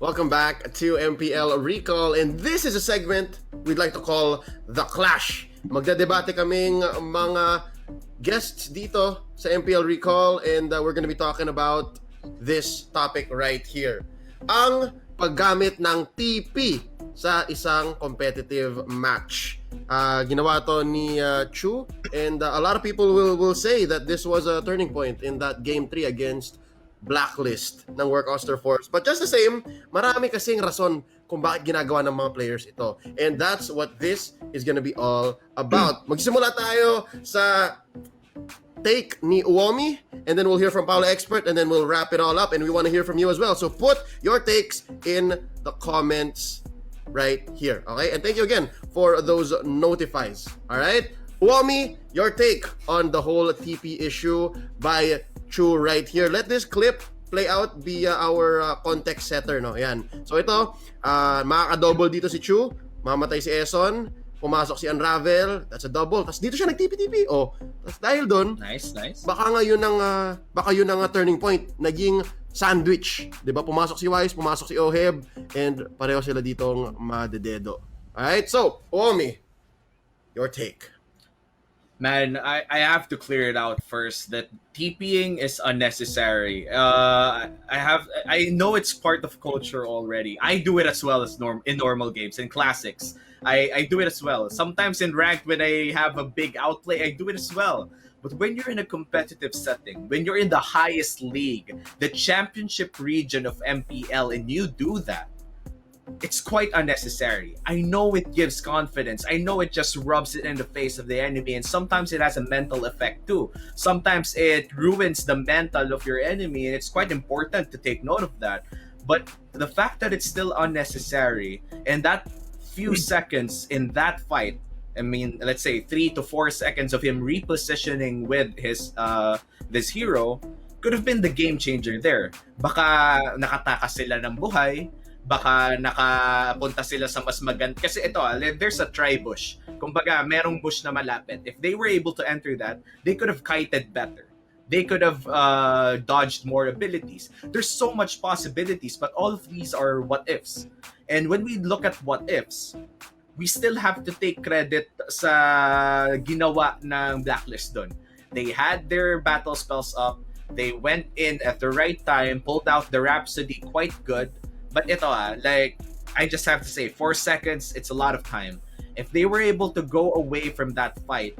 Welcome back to MPL Recall, and this is a segment we'd like to call The Clash. Magdadebate kaming mga guests dito sa MPL Recall, and we're gonna be talking about this topic right here. Ang paggamit ng TP sa isang competitive match. Ginawa to ni Chu, and a lot of people will say that this was a turning point in that Game 3 against Blacklist ng Work Oster Force. But just the same, marami kasing rason kung bakit ginagawa ng mga players ito. And that's what this is gonna be all about. Magsimula tayo sa take ni Uomi, and then we'll hear from Paulo Expert, and then we'll wrap it all up, and we want to hear from you as well. So put your takes in the comments right here, okay? And thank you again for those notifies, all right? Uomi, your take on the whole TP issue by Chu right here. Let this clip play out via our context setter, no? Yan. So ito, makaka-double dito si Chu, mamatay si Eson, pumasok si Unravel, that's a double. Tapos dito siya nag-TP-TP. Oh, tapos dahil doon, Nice. baka yun ang turning point, naging sandwich. 'Di ba? Pumasok si Wise, pumasok si Oheb, and pareho sila ditong madededo. Alright, so, Uomi, your take. Man, I have to clear it out first that TPing is unnecessary. I know it's part of culture already. I do it as well as in normal games, in classics. I do it as well. Sometimes in ranked when I have a big outplay, I do it as well. But when you're in a competitive setting, when you're in the highest league, the championship region of MPL, and you do that, it's quite unnecessary. I know it gives confidence. I know it just rubs it in the face of the enemy, and sometimes it has a mental effect too. Sometimes it ruins the mental of your enemy, and it's quite important to take note of that. But the fact that it's still unnecessary, and that few seconds in that fight, I mean, let's say 3 to 4 seconds of him repositioning with his this hero could have been the game changer there. Baka nakatakas sila ng buhay, baka nakapunta sila sa mas maganda. Kasi ito, there's a tri-bush. Kumbaga, merong bush na malapit. If they were able to enter that, they could have kited better. They could have dodged more abilities. There's so much possibilities, but all of these are what-ifs. And when we look at what-ifs, we still have to take credit sa ginawa ng Blacklist dun. They had their battle spells up. They went in at the right time, pulled out the Rhapsody quite good. But ito like, I just have to say, 4 seconds, it's a lot of time. If they were able to go away from that fight,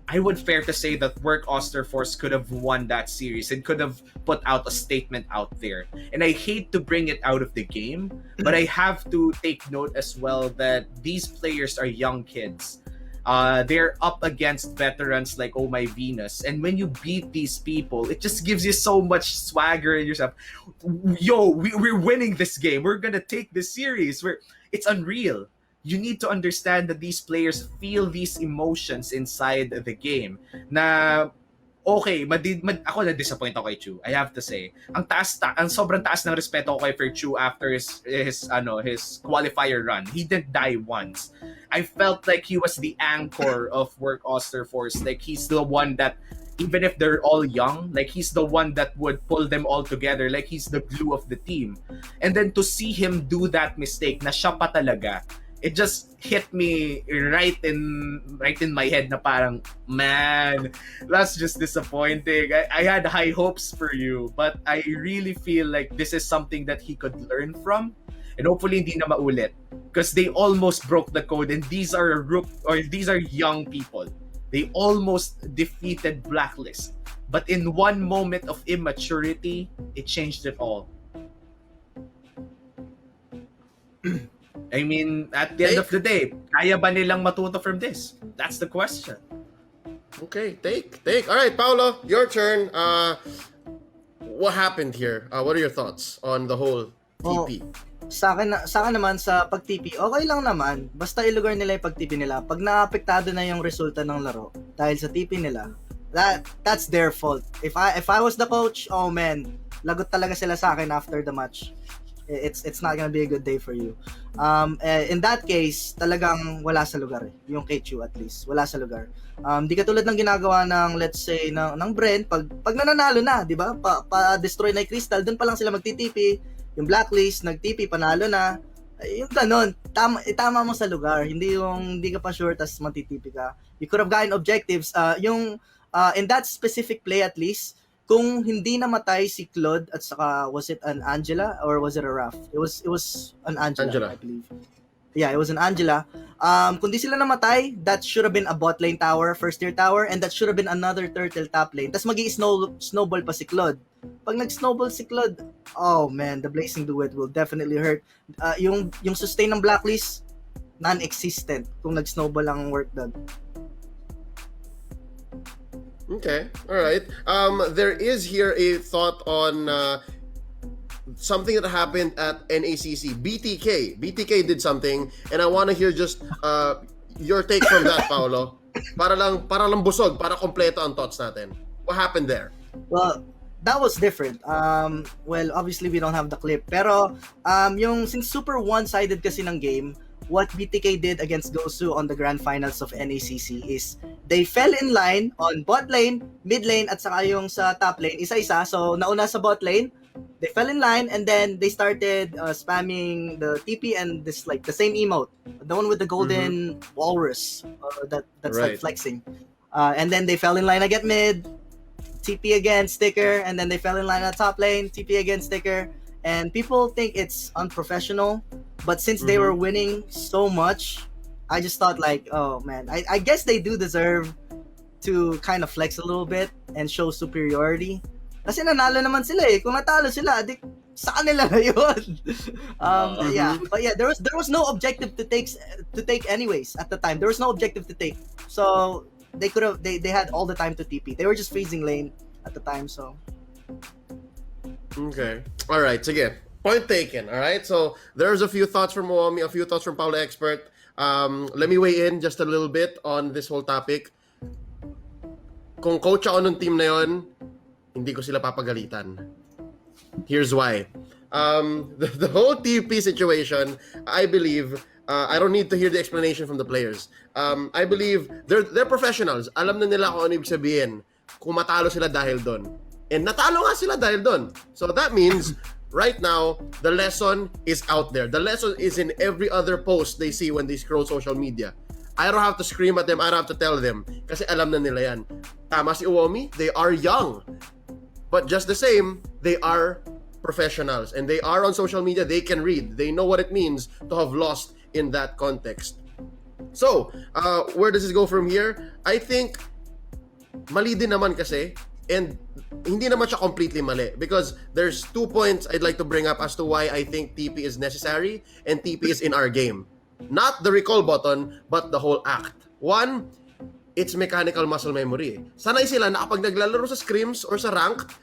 I would fair to say that Work Oster Force could have won that series and could have put out a statement out there. And I hate to bring it out of the game, but I have to take note as well that these players are young kids. They're up against veterans like Oh My Venus, and when you beat these people, it just gives you so much swagger in yourself. Yo, we're winning this game. We're gonna take this series. It's unreal. You need to understand that these players feel these emotions inside the game. Na okay, ako na-disappoint ako kay Chu. I have to say, ang sobrang taas ng respeto ko kay Chu after his qualifier run. He didn't die once. I felt like he was the anchor of Work Oster Force. Like, he's the one that, even if they're all young, like, he's the one that would pull them all together. Like, he's the glue of the team. And then to see him do that mistake, na siya pa talaga, it just hit me right in my head na parang, man, that's just disappointing. I had high hopes for you, but I really feel like this is something that he could learn from, and hopefully hindi na maulit, because they almost broke the code, and these are young people. They almost defeated Blacklist, but in one moment of immaturity, it changed it all. I mean, at the end of the day, kaya ba nilang matuto from this? That's the question. Okay, take. All right, Paulo, your turn. What happened here? What are your thoughts on the whole TP? Sa akin naman sa pag-TP, okay lang naman. Basta ilugar nila yung pag-TP nila. Pag naapektado na yung resulta ng laro dahil sa TP nila, that's their fault. If I was the coach, oh man, lagot talaga sila sa akin after the match. It's not gonna be a good day for you. In that case, talagang wala sa lugar eh. Yung K2 at least, wala sa lugar. Di katulad ng ginagawa ng, let's say, ng Brent, pag nananalo na, di ba? Pa-destroy na yung crystal, doon pa lang sila magtitipi, yung blacklist, nag-TP, panalo na. Yung ganun, tama mo sa lugar. Hindi yung hindi ka pa sure tas matitipi ka. You could have gotten objectives. In that specific play at least, kung hindi namatay si Claude at saka was it an Angela or was it a Raph? It was an Angela. I believe. Yeah, it was an Angela. Kung di sila namatay, that should have been a bot lane tower, first tier tower, and that should have been another turtle top lane. Tapos snowball pa si Claude. Pag nag-snowball si Claude, oh man, the Blazing Duet will definitely hurt. Yung sustain ng blacklist, non-existent kung nag-snowball ang work doon. Okay, all right. There is here a thought on something that happened at NACC. BTK did something, and I want to hear just your take from that, Paulo. Para lang busog, para kompleto ang thoughts natin. What happened there? Well, that was different. Well, obviously we don't have the clip, pero since super one-sided kasi ng game, what BTK did against Gosu on the grand finals of NACC is they fell in line on bot lane, mid lane, at saka yung sa top lane, isa-isa. So, nauna sa bot lane, they fell in line, and then they started spamming the TP and this like the same emote, the one with the golden walrus that's right. like flexing. And then they fell in line again mid, TP again, sticker, and then they fell in line at top lane, TP again, sticker. And people think it's unprofessional, but since they were winning so much, I just thought like, oh man, I guess they do deserve to kind of flex a little bit and show superiority. Kasi nanalo naman sila eh. Kung natalo sila, di sa kanila na yun. But yeah, there was no objective to take anyways at the time. There was no objective to take. So they had all the time to TP. They were just freezing lane at the time, so okay. All right. Sige. Point taken. All right. So there's a few thoughts from Moami, a few thoughts from Paulo Expert. Let me weigh in just a little bit on this whole topic. Kung coach ako nung team na yon, hindi ko sila papagalitan. Here's why. The whole TP situation, I believe, I don't need to hear the explanation from the players. I believe they're professionals. Alam na nila kung ano ibig sabihin kung matalo sila dahil doon. And natalo nga sila dahil doon. So that means right now, the lesson is out there. The lesson is in every other post they see when they scroll social media. I don't have to scream at them. I don't have to tell them. Kasi alam na nila yan. Tama si Uomi, they are young. But just the same, they are professionals. And they are on social media. They can read. They know what it means to have lost in that context. So, where does this go from here? I think, mali din naman kasi. And hindi naman siya completely mali because there's 2 points I'd like to bring up as to why I think TP is necessary and TP is in our game. Not the recall button, but the whole act. One, it's mechanical muscle memory. Sanay sila na kapag naglalaro sa scrims or sa ranked,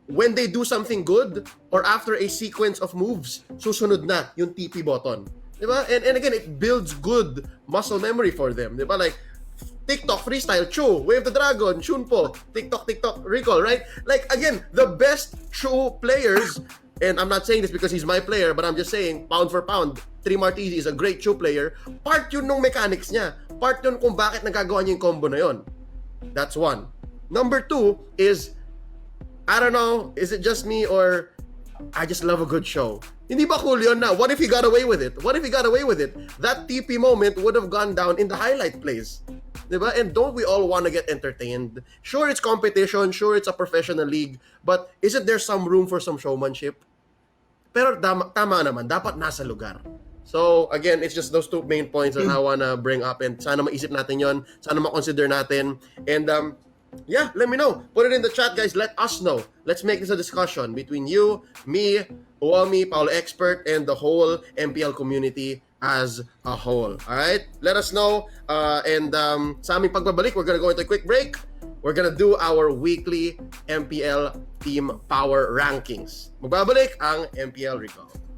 when they do something good or after a sequence of moves, susunod na yung TP button. Diba? And again, it builds good muscle memory for them. Diba? Like, TikTok, freestyle, Chu, Wave the Dragon, Shunpo, TikTok, recall, right? Like, again, the best Chu players, and I'm not saying this because he's my player, but I'm just saying, pound for pound, 3 Martizi is a great Chu player. Part yun nung mechanics niya. Part yun kung bakit nagagawa niya yung combo na yun. That's one. Number 2 is, I don't know, is it just me or I just love a good show? Hindi ba cool yun na? What if he got away with it? What if he got away with it? That TP moment would have gone down in the highlight plays. Diba? And don't we all want to get entertained? Sure, it's competition. Sure, it's a professional league. But isn't there some room for some showmanship? Pero tama naman. Dapat nasa lugar. So, again, it's just those 2 main points that I want to bring up. And sana maisip natin yon. Sana makonsider natin. And yeah, let me know. Put it in the chat, guys. Let us know. Let's make this a discussion between you, me, Uomi, Paulo Expert, and the whole MPL community as a whole. Alright? Let us know. And sa aming pagbabalik, we're gonna go into a quick break. We're gonna do our weekly MPL team power rankings. Magbabalik ang MPL Recall.